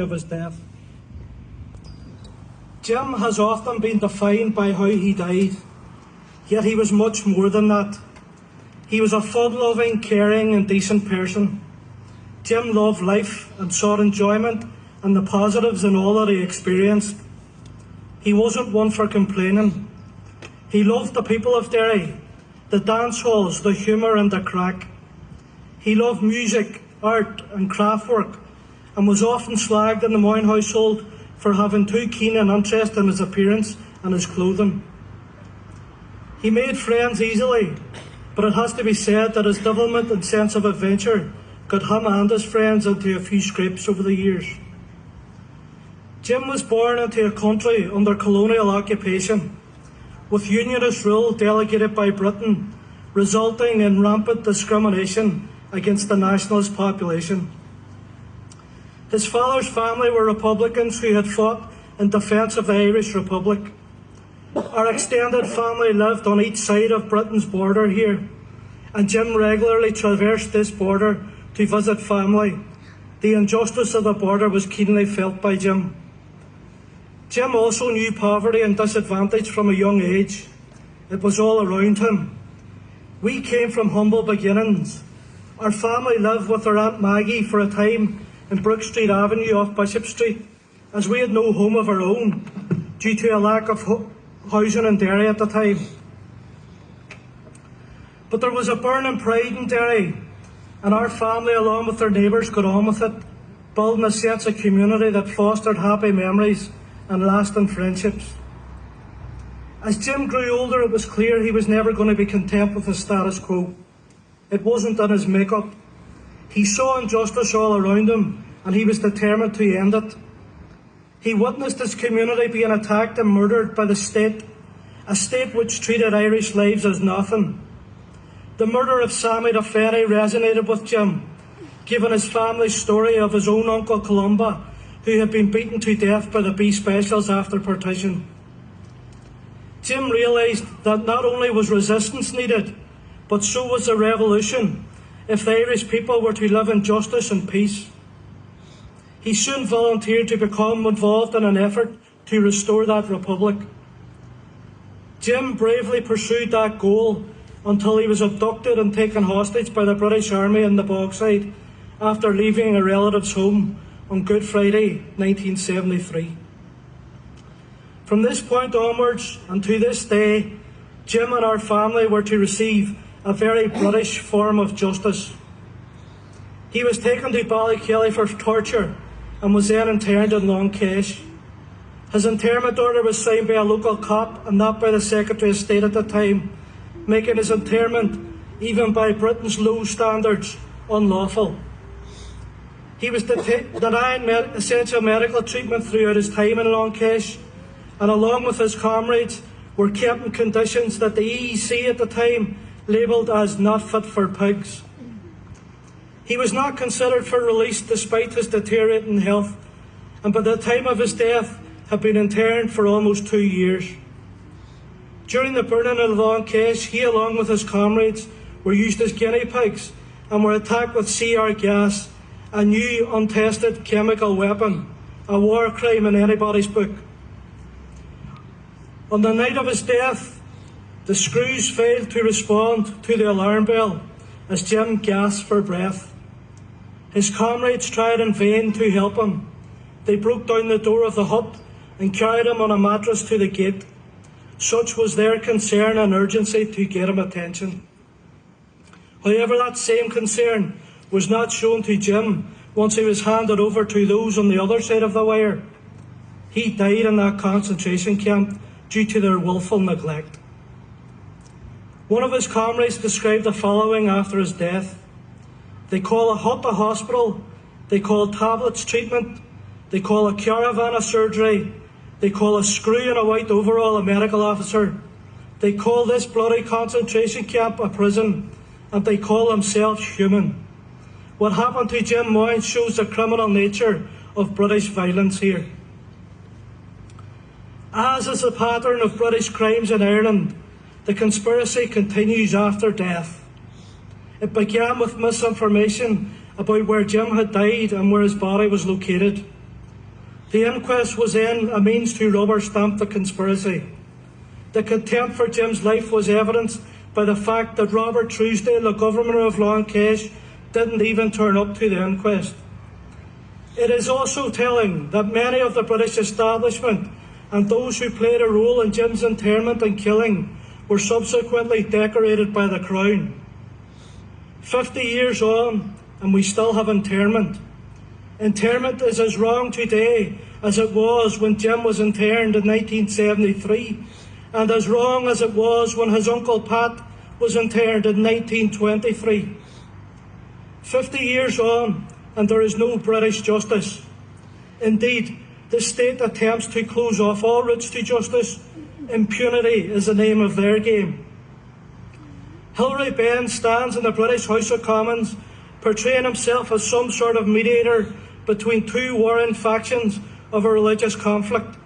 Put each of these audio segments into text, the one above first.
of his death. Jim has often been defined by how he died, yet he was much more than that. He was a fun-loving, caring and decent person. Jim loved life and sought enjoyment and the positives in all that he experienced. He wasn't one for complaining. He loved the people of Derry, the dance halls, the humour and the crack. He loved music, art and craft work, and was often slagged in the Moyne household for having too keen an interest in his appearance and his clothing. He made friends easily, but it has to be said that his devilment and sense of adventure got him and his friends into a few scrapes over the years. Jim was born into a country under colonial occupation, with unionist rule delegated by Britain, resulting in rampant discrimination against the nationalist population. His father's family were Republicans who had fought in defence of the Irish Republic. Our extended family lived on each side of Britain's border here, and Jim regularly traversed this border to visit family. The injustice of the border was keenly felt by Jim. Jim also knew poverty and disadvantage from a young age. It was all around him. We came from humble beginnings. Our family lived with our Aunt Maggie for a time in Brook Street Avenue off Bishop Street, as we had no home of our own due to a lack of housing in Derry at the time. But there was a burning pride in Derry, and our family, along with their neighbours, got on with it, building a sense of community that fostered happy memories and lasting friendships. As Jim grew older, it was clear he was never going to be content with the status quo. It wasn't in his makeup. He saw injustice all around him, and he was determined to end it. He witnessed his community being attacked and murdered by the state, a state which treated Irish lives as nothing. The murder of Sammy Duffeny resonated with Jim, given his family's story of his own uncle Columba, who had been beaten to death by the B Specials after partition. Jim realised that not only was resistance needed, but so was a revolution if the Irish people were to live in justice and peace. He soon volunteered to become involved in an effort to restore that republic. Jim bravely pursued that goal until he was abducted and taken hostage by the British Army in the Bogside after leaving a relative's home on Good Friday 1973. From this point onwards and to this day, Jim and our family were to receive a very British form of justice. He was taken to Ballykelly for torture and was then interned in Long Kesh. His interment order was signed by a local cop and not by the Secretary of State at the time, making his interment, even by Britain's low standards, unlawful. He was denied essential medical treatment throughout his time in Long Kesh, and along with his comrades were kept in conditions that the EEC at the time labelled as not fit for pigs. He was not considered for release despite his deteriorating health, and by the time of his death had been interned for almost 2 years. During the burning of Long Kesh, he along with his comrades were used as guinea pigs and were attacked with CR gas, a new untested chemical weapon, a war crime in anybody's book. On the night of his death, the screws failed to respond to the alarm bell as Jim gasped for breath. His comrades tried in vain to help him. They broke down the door of the hut and carried him on a mattress to the gate. Such was their concern and urgency to get him attention. However, that same concern was not shown to Jim once he was handed over to those on the other side of the wire. He died in that concentration camp due to their willful neglect. One of his comrades described the following after his death. They call a hut a hospital, they call tablets treatment, they call a caravan a surgery, they call a screw in a white overall a medical officer, they call this bloody concentration camp a prison, and they call themselves human. What happened to Jim Moyne shows the criminal nature of British violence here. As is the pattern of British crimes in Ireland, the conspiracy continues after death. It began with misinformation about where Jim had died and where his body was located. The inquest was then a means to rubber stamp the conspiracy. The contempt for Jim's life was evidenced by the fact that Robert Truesdale, the Governor of Long Kesh, didn't even turn up to the inquest. It is also telling that many of the British establishment and those who played a role in Jim's interment and killing were subsequently decorated by the Crown. 50 years on, and we still have internment. Interment is as wrong today as it was when Jim was interned in 1973, and as wrong as it was when his uncle Pat was interned in 1923. 50 years on, and there is no British justice. Indeed, the state attempts to close off all routes to justice. Impunity is the name of their game. Hilary Benn stands in the British House of Commons, portraying himself as some sort of mediator between two warring factions of a religious conflict.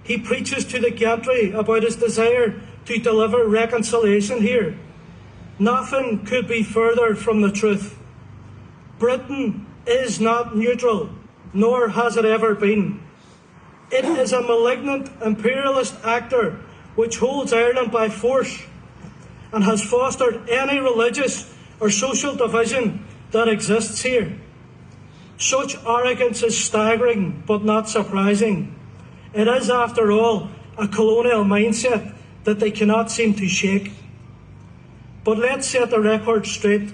He preaches to the gentry about his desire to deliver reconciliation here. Nothing could be further from the truth. Britain is not neutral, nor has it ever been. It is a malignant imperialist actor which holds Ireland by force and has fostered any religious or social division that exists here. Such arrogance is staggering but not surprising. It is, after all, a colonial mindset that they cannot seem to shake. But let's set the record straight.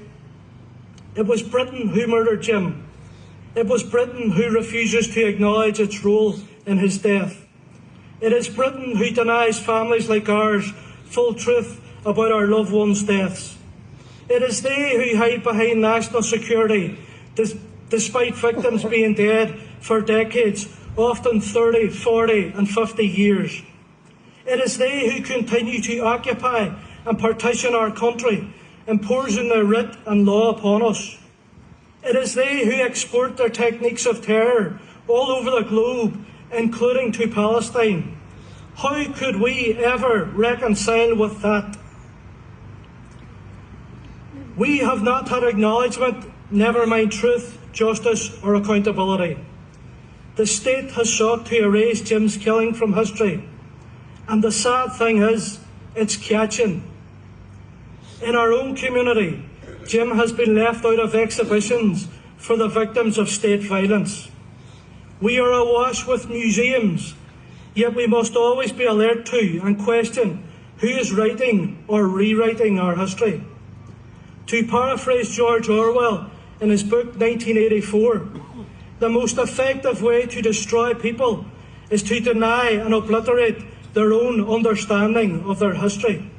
It was Britain who murdered Jim. It was Britain who refuses to acknowledge its role in his death. It is Britain who denies families like ours full truth about our loved ones' deaths. It is they who hide behind national security, despite victims being dead for decades, often 30, 40 and 50 years. It is they who continue to occupy and partition our country, imposing their writ and law upon us. It is they who export their techniques of terror all over the globe, including to Palestine. How could we ever reconcile with that? We have not had acknowledgement, never mind truth, justice or accountability. The state has sought to erase Jim's killing from history, and the sad thing is, it's catching. In our own community, Jim has been left out of exhibitions for the victims of state violence. We are awash with museums, yet we must always be alert to and question who is writing or rewriting our history. To paraphrase George Orwell in his book 1984, the most effective way to destroy people is to deny and obliterate their own understanding of their history.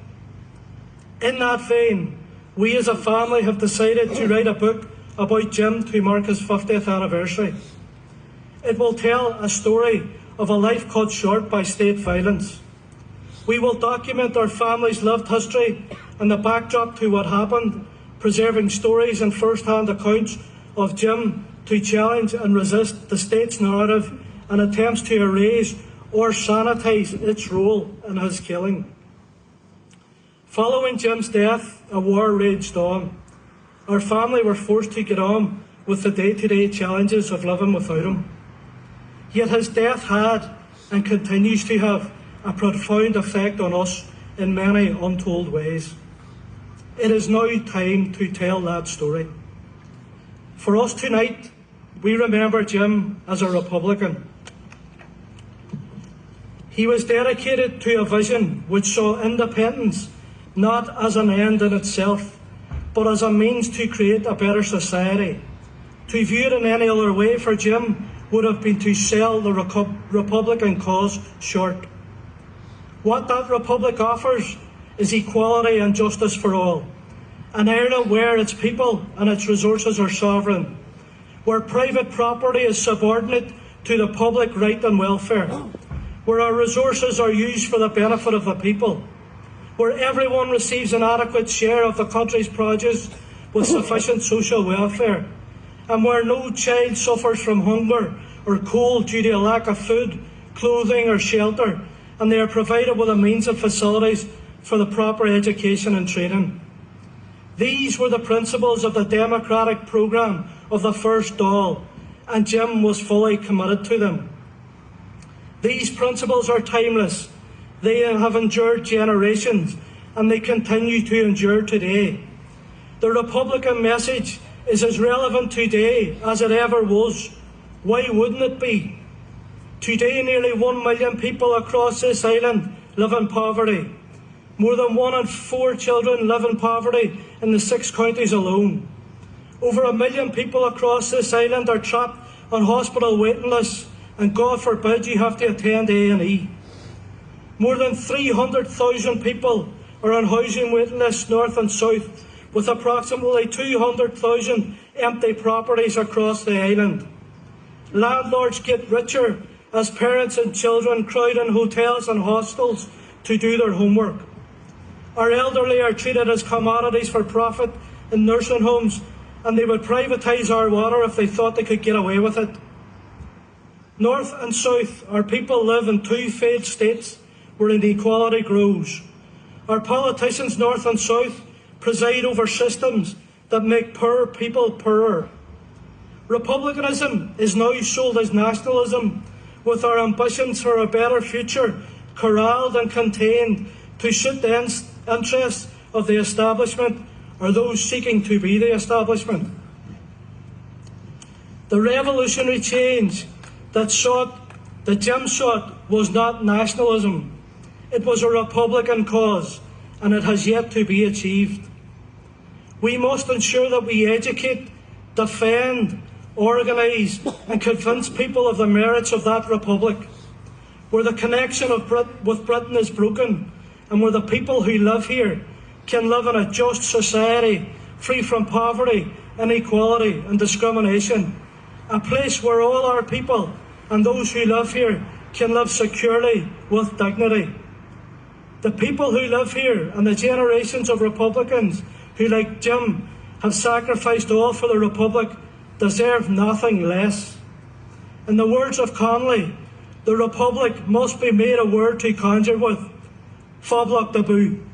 In that vein, we as a family have decided to write a book about Jim to mark his 50th anniversary. It will tell a story of a life cut short by state violence. We will document our family's lived history and the backdrop to what happened, preserving stories and first-hand accounts of Jim to challenge and resist the state's narrative and attempts to erase or sanitise its role in his killing. Following Jim's death, a war raged on. Our family were forced to get on with the day-to-day challenges of living without him. Yet his death had, and continues to have, a profound effect on us in many untold ways. It is now time to tell that story. For us tonight, we remember Jim as a Republican. He was dedicated to a vision which saw independence not as an end in itself, but as a means to create a better society. To view it in any other way for Jim would have been to sell the Republican cause short. What that Republic offers is equality and justice for all. An Ireland where its people and its resources are sovereign, where private property is subordinate to the public right and welfare, where our resources are used for the benefit of the people, where everyone receives an adequate share of the country's produce with sufficient social welfare, and where no child suffers from hunger or cold due to a lack of food, clothing or shelter, and they are provided with a means and facilities for the proper education and training. These were the principles of the democratic programme of the first Dáil, and Jim was fully committed to them. These principles are timeless. They have endured generations, and they continue to endure today. The Republican message is as relevant today as it ever was. Why wouldn't it be? Today, nearly 1 million people across this island live in poverty. More than 1 in 4 children live in poverty in the 6 counties alone. Over 1 million people across this island are trapped on hospital waiting lists, and God forbid you have to attend A&E. More than 300,000 people are on housing waiting lists north and south, with approximately 200,000 empty properties across the island. Landlords get richer as parents and children crowd in hotels and hostels to do their homework. Our elderly are treated as commodities for profit in nursing homes, and they would privatise our water if they thought they could get away with it. North and south, our people live in 2 failed states where inequality grows. Our politicians north and south preside over systems that make poor people poorer. Republicanism is now sold as nationalism, with our ambitions for a better future corralled and contained to suit the interests of the establishment or those seeking to be the establishment. The revolutionary change that Jim sought was not nationalism. It was a Republican cause, and it has yet to be achieved. We must ensure that we educate, defend, organise and convince people of the merits of that republic, where the connection with Britain is broken, and where the people who live here can live in a just society, free from poverty, inequality and discrimination, a place where all our people and those who live here can live securely with dignity. The people who live here and the generations of Republicans who, like Jim, have sacrificed all for the Republic deserve nothing less. In the words of Connolly, the Republic must be made a word to conjure with. Óglach the boo.